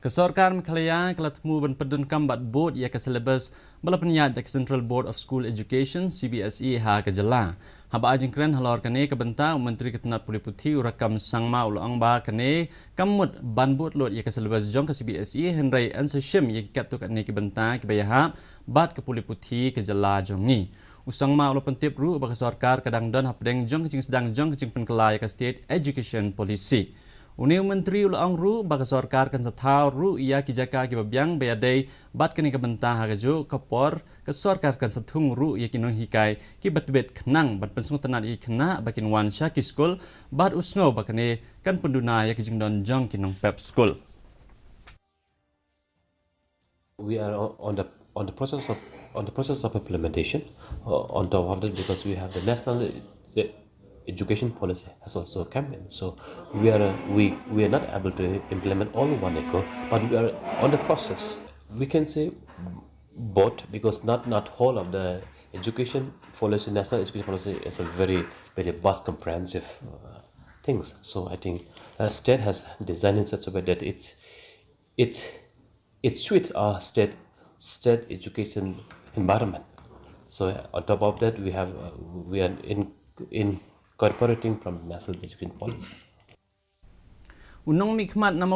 Sorkar Mekhalaya kelatmu Jingpyndonkam bat board ia ke Syllabus bala penyat ke Central Board of School Education Cbse ha ke jela. Haba jingkren Halor kane ke bentang Menteri Ketenat Pule Putih urakam sangma ulang ba kane kamut ban board lot ia ke Syllabus Jong ke Cbse Henry Shim ia ke katuk kane ke bentang ke bayahap bat ke Pule Putih ke jela Jongi. Usang ma ulo pentip ru bagi Sorkar kadang don hapdeng Jong ke sedang Jong ke Jingpyndonkam ke State Education Policy. Uniu Menteri ulang ru bagi Sorkar kan setau ru ia ki Jaka ki babiang bayadai bat kini ke bentang hagaju kapor ke Sorkar kan setung ru ia ki nong hikai ki betbet kenang bat pensung tenat i kena bakin wan syaki school bat usngau bakane kan penduna ia ki jingdon Jong ki nong pep school. We are on the process of implementation. On top of that, because we have the national education policy has also come in, so we are not able to implement all one echo, but we are on the process. We can say both, because not whole of the education policy, national education policy is a very vast, comprehensive things. So I think state has designed in such a way that it suits our state education environment. So on top of that, we are incorporating from national education policy. Unong mikmat nama